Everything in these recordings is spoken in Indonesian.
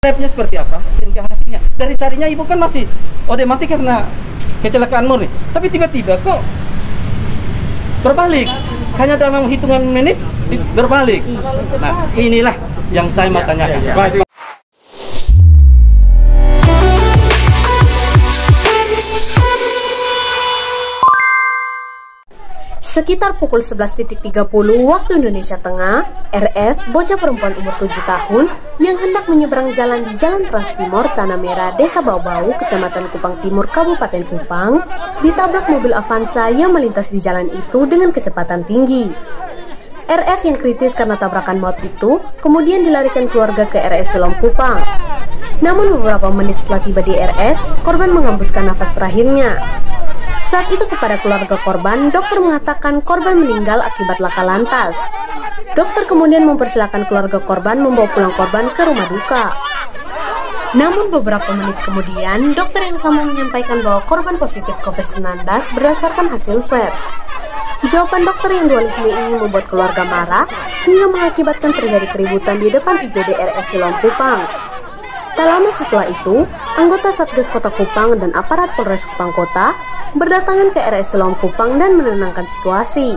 Labnya seperti apa? Sehingga hasilnya dari tadinya ibu kan masih mati karena kecelakaan murni, tapi tiba-tiba kok berbalik hanya dalam hitungan menit berbalik. Nah, inilah yang saya mau tanyakan. Sekitar pukul 11.30 waktu Indonesia Tengah, RF, bocah perempuan umur 7 tahun yang hendak menyeberang jalan di Jalan Trans Timur Tanah Merah, Desa Bau-Bau, Kecamatan Kupang Timur, Kabupaten Kupang, ditabrak mobil Avanza yang melintas di jalan itu dengan kecepatan tinggi. RF yang kritis karena tabrakan maut itu kemudian dilarikan keluarga ke RS Siloam Kupang. Namun beberapa menit setelah tiba di RS, korban menghembuskan nafas terakhirnya. Saat itu kepada keluarga korban, dokter mengatakan korban meninggal akibat laka lantas. Dokter kemudian mempersilahkan keluarga korban membawa pulang korban ke rumah duka. Namun beberapa menit kemudian, dokter yang sama menyampaikan bahwa korban positif COVID-19 berdasarkan hasil swab. Jawaban dokter yang dualisme ini membuat keluarga marah hingga mengakibatkan terjadi keributan di depan IGD RS Siloam Kupang. Tak lama setelah itu, anggota Satgas Kota Kupang dan aparat Polres Kupang Kota berdatangan ke RS Siloam Kupang dan menenangkan situasi.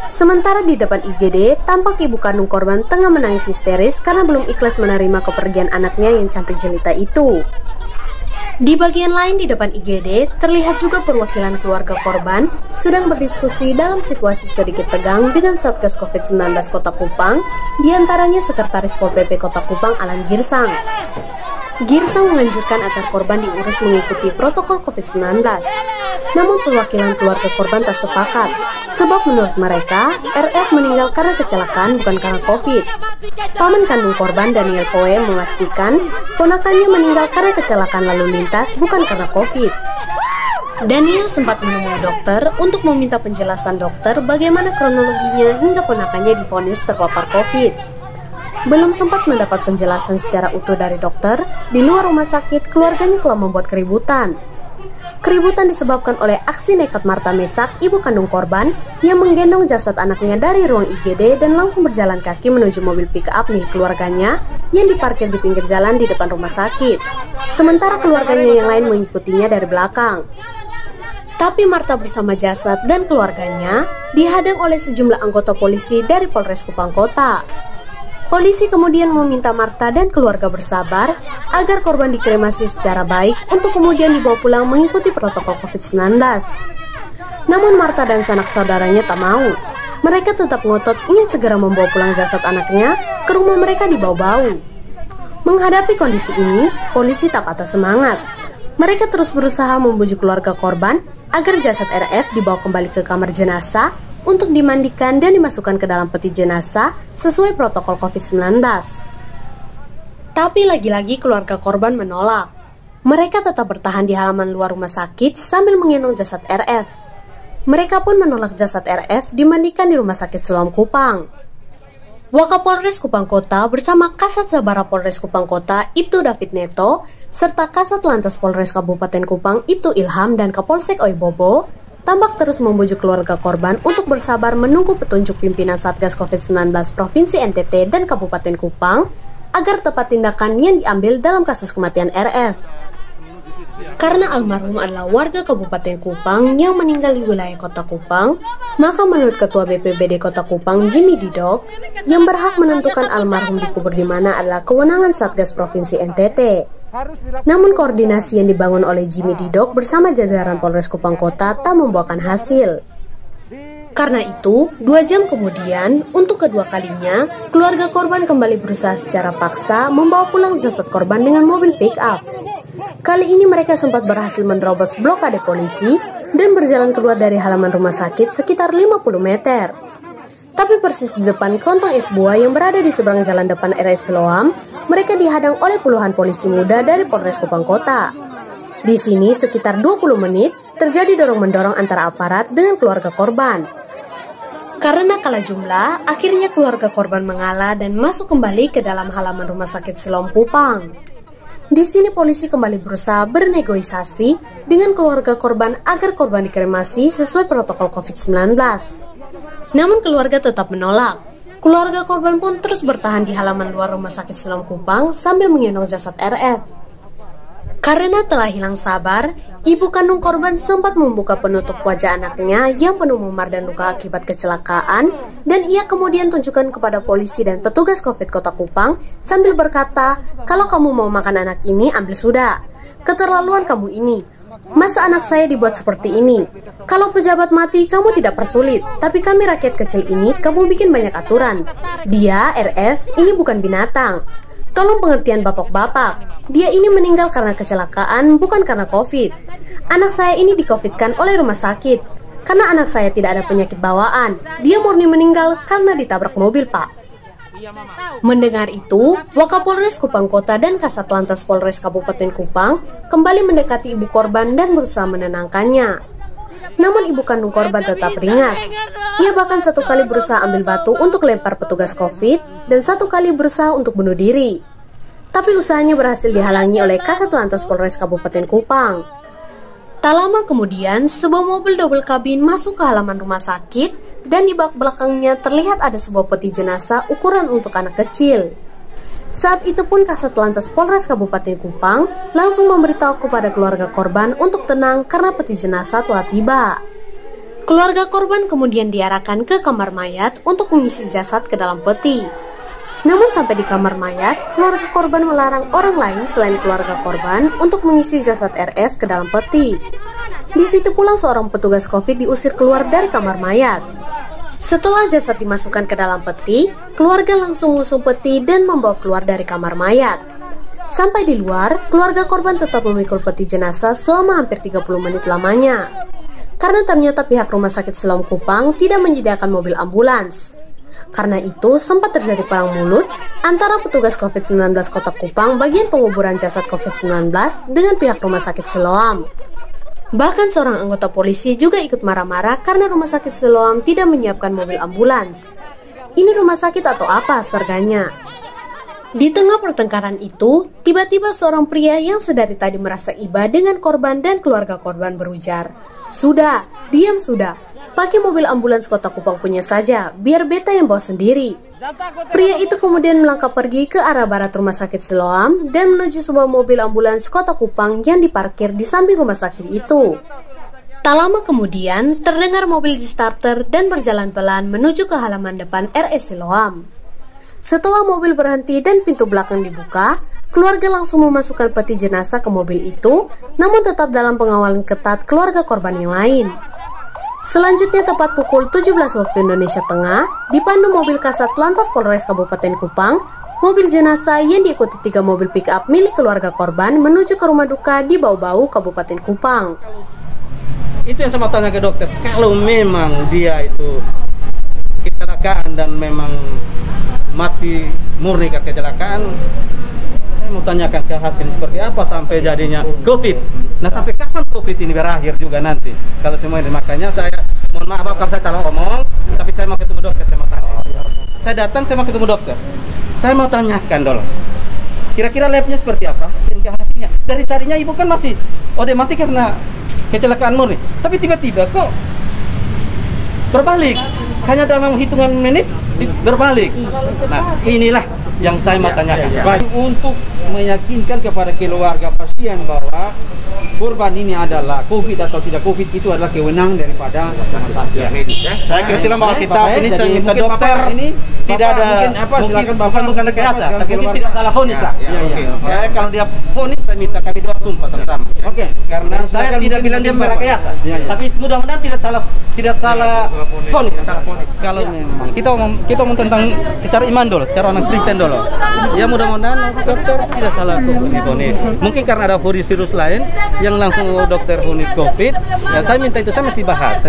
Sementara di depan IGD, tampak ibu kandung korban tengah menangis histeris karena belum ikhlas menerima kepergian anaknya yang cantik jelita itu. Di bagian lain di depan IGD, terlihat juga perwakilan keluarga korban sedang berdiskusi dalam situasi sedikit tegang dengan Satgas COVID-19 Kota Kupang, diantaranya Sekretaris Pol PP Kota Kupang Alan Girsang. Girsang menganjurkan agar korban diurus mengikuti protokol COVID-19. Namun perwakilan keluarga korban tak sepakat, sebab menurut mereka, RF meninggal karena kecelakaan bukan karena COVID. Paman kandung korban Daniel Foe memastikan ponakannya meninggal karena kecelakaan lalu lintas bukan karena COVID. Daniel sempat menemui dokter untuk meminta penjelasan dokter bagaimana kronologinya hingga ponakannya divonis terpapar COVID. Belum sempat mendapat penjelasan secara utuh dari dokter, di luar rumah sakit keluarganya telah membuat keributan. Keributan disebabkan oleh aksi nekat Marta Mesak, ibu kandung korban, yang menggendong jasad anaknya dari ruang IGD dan langsung berjalan kaki menuju mobil pick-up milik keluarganya yang diparkir di pinggir jalan di depan rumah sakit. Sementara keluarganya yang lain mengikutinya dari belakang. Tapi Marta bersama jasad dan keluarganya dihadang oleh sejumlah anggota polisi dari Polres Kupang Kota. Polisi kemudian meminta Marta dan keluarga bersabar agar korban dikremasi secara baik untuk kemudian dibawa pulang mengikuti protokol COVID-19. Namun Marta dan sanak saudaranya tak mau. Mereka tetap ngotot ingin segera membawa pulang jasad anaknya ke rumah mereka di Bau-Bau. Menghadapi kondisi ini, polisi tak patah semangat. Mereka terus berusaha membujuk keluarga korban agar jasad RF dibawa kembali ke kamar jenazah untuk dimandikan dan dimasukkan ke dalam peti jenazah sesuai protokol COVID-19. Tapi lagi-lagi keluarga korban menolak. Mereka tetap bertahan di halaman luar rumah sakit sambil menggendong jasad RF. Mereka pun menolak jasad RF dimandikan di Rumah Sakit Siloam Kupang. Wakapolres Kupang Kota bersama Kasat Sabara Polres Kupang Kota Ibtu David Neto serta Kasat Lantas Polres Kabupaten Kupang Ibtu Ilham dan Kapolsek Oibobo tampak terus membujuk keluarga korban untuk bersabar menunggu petunjuk pimpinan Satgas COVID-19 Provinsi NTT dan Kabupaten Kupang agar tepat tindakan yang diambil dalam kasus kematian RF. Karena almarhum adalah warga Kabupaten Kupang yang meninggal di wilayah Kota Kupang, maka menurut Ketua BPBD Kota Kupang Jimmy Didok, yang berhak menentukan almarhum dikubur di mana adalah kewenangan Satgas Provinsi NTT. Namun koordinasi yang dibangun oleh Jimmy Didok bersama jajaran Polres Kupang Kota tak membuahkan hasil. Karena itu, 2 jam kemudian, untuk kedua kalinya, keluarga korban kembali berusaha secara paksa membawa pulang jasad korban dengan mobil pick-up. Kali ini mereka sempat berhasil menerobos blokade polisi dan berjalan keluar dari halaman rumah sakit sekitar 50 meter. Tapi persis di depan kelontong es buah yang berada di seberang jalan depan RS Siloam, mereka dihadang oleh puluhan polisi muda dari Polres Kupang Kota. Di sini sekitar 20 menit terjadi dorong-mendorong antara aparat dengan keluarga korban. Karena kalah jumlah, akhirnya keluarga korban mengalah dan masuk kembali ke dalam halaman Rumah Sakit Siloam Kupang. Di sini polisi kembali berusaha bernegosiasi dengan keluarga korban agar korban dikremasi sesuai protokol COVID-19. Namun keluarga tetap menolak. Keluarga korban pun terus bertahan di halaman luar Rumah Sakit Siloam Kupang sambil menggendong jasad RF. Karena telah hilang sabar, ibu kandung korban sempat membuka penutup wajah anaknya yang penuh memar dan luka akibat kecelakaan, dan ia kemudian tunjukkan kepada polisi dan petugas COVID Kota Kupang sambil berkata, "Kalau kamu mau makan anak ini, ambil sudah. Keterlaluan kamu ini. Masa anak saya dibuat seperti ini? Kalau pejabat mati, kamu tidak persulit. Tapi kami rakyat kecil ini, kamu bikin banyak aturan. Dia, RF, ini bukan binatang. Tolong pengertian bapak-bapak. Dia ini meninggal karena kecelakaan, bukan karena COVID. Anak saya ini di-COVID-kan oleh rumah sakit. Karena anak saya tidak ada penyakit bawaan. Dia murni meninggal karena ditabrak mobil, Pak." Mendengar itu, Wakapolres Kupang Kota dan Kasat Lantas Polres Kabupaten Kupang kembali mendekati ibu korban dan berusaha menenangkannya. Namun ibu kandung korban tetap ringas. Ia bahkan satu kali berusaha ambil batu untuk lempar petugas COVID dan satu kali berusaha untuk bunuh diri. Tapi usahanya berhasil dihalangi oleh Kasat Lantas Polres Kabupaten Kupang. Tak lama kemudian, sebuah mobil double kabin masuk ke halaman rumah sakit dan di bak belakangnya terlihat ada sebuah peti jenazah ukuran untuk anak kecil. Saat itu pun Kasat Lantas Polres Kabupaten Kupang langsung memberitahu kepada keluarga korban untuk tenang karena peti jenazah telah tiba. Keluarga korban kemudian diarahkan ke kamar mayat untuk mengisi jasad ke dalam peti. Namun sampai di kamar mayat, keluarga korban melarang orang lain selain keluarga korban untuk mengisi jasad RF ke dalam peti. Di situ pula seorang petugas COVID diusir keluar dari kamar mayat. Setelah jasad dimasukkan ke dalam peti, keluarga langsung mengusung peti dan membawa keluar dari kamar mayat. Sampai di luar, keluarga korban tetap memikul peti jenazah selama hampir 30 menit lamanya. Karena ternyata pihak Rumah Sakit Siloam Kupang tidak menyediakan mobil ambulans. Karena itu, sempat terjadi perang mulut antara petugas COVID-19 Kota Kupang bagian penguburan jasad COVID-19 dengan pihak Rumah Sakit Siloam. Bahkan seorang anggota polisi juga ikut marah-marah karena Rumah Sakit Siloam tidak menyiapkan mobil ambulans. Ini rumah sakit atau apa, serganya? Di tengah pertengkaran itu, tiba-tiba seorang pria yang sedari tadi merasa iba dengan korban dan keluarga korban berujar, "Sudah, diam sudah. Pakai mobil ambulans Kota Kupang punya saja, biar beta yang bawa sendiri." Pria itu kemudian melangkah pergi ke arah barat Rumah Sakit Siloam dan menuju sebuah mobil ambulans Kota Kupang yang diparkir di samping rumah sakit itu. Tak lama kemudian, terdengar mobil di-starter dan berjalan pelan menuju ke halaman depan RS Siloam. Setelah mobil berhenti dan pintu belakang dibuka, keluarga langsung memasukkan peti jenazah ke mobil itu, namun tetap dalam pengawalan ketat keluarga korban yang lain. Selanjutnya tepat pukul 17 waktu Indonesia Tengah, dipandu mobil Kasat Lantas Polres Kabupaten Kupang, mobil jenazah yang diikuti 3 mobil pick-up milik keluarga korban menuju ke rumah duka di Bau-Bau, Kabupaten Kupang. Itu yang saya mau tanya ke dokter, kalau memang dia itu kecelakaan dan memang mati murni karena kecelakaan, saya mau tanyakan ke hasil seperti apa sampai jadinya COVID. Nah, sampai kapan COVID ini berakhir juga nanti? Kalau semua ini, makanya saya mohon maaf kalau saya salah omong, tapi saya mau ketemu dokter, saya mau tanya. Saya datang, saya mau ketemu dokter. Saya mau tanyakan dulu. Kira-kira labnya seperti apa? Sehingga hasilnya. Dari tadinya ibu kan masih, dia mati karena kecelakaan murni. Tapi tiba-tiba kok berbalik. Hanya dalam hitungan menit berbalik. Nah, inilah yang saya mau tanyakan. Untuk meyakinkan kepada keluarga pasien bahwa korban ini adalah COVID atau tidak COVID itu adalah kewenangan daripada rumah sakit. Saya kira bahwa kita ini saya minta dokter ini tidak ada mungkin bukan rekayasa, tapi ini tidak salah vonis lah. Saya kalau dia vonis saya minta kami doa sumpah sama-sama. Oke. Karena saya tidak bilang dia merekayasa, tapi mudah-mudahan tidak salah vonis. Kalau memang kita ngomong tentang secara iman dulu, secara orang Kristen dulu. Ya mudah-mudahan dokter tidak salah vonis. Mungkin karena ada virus lain yang langsung dokter vonis COVID. Ya saya minta itu, saya masih bahas.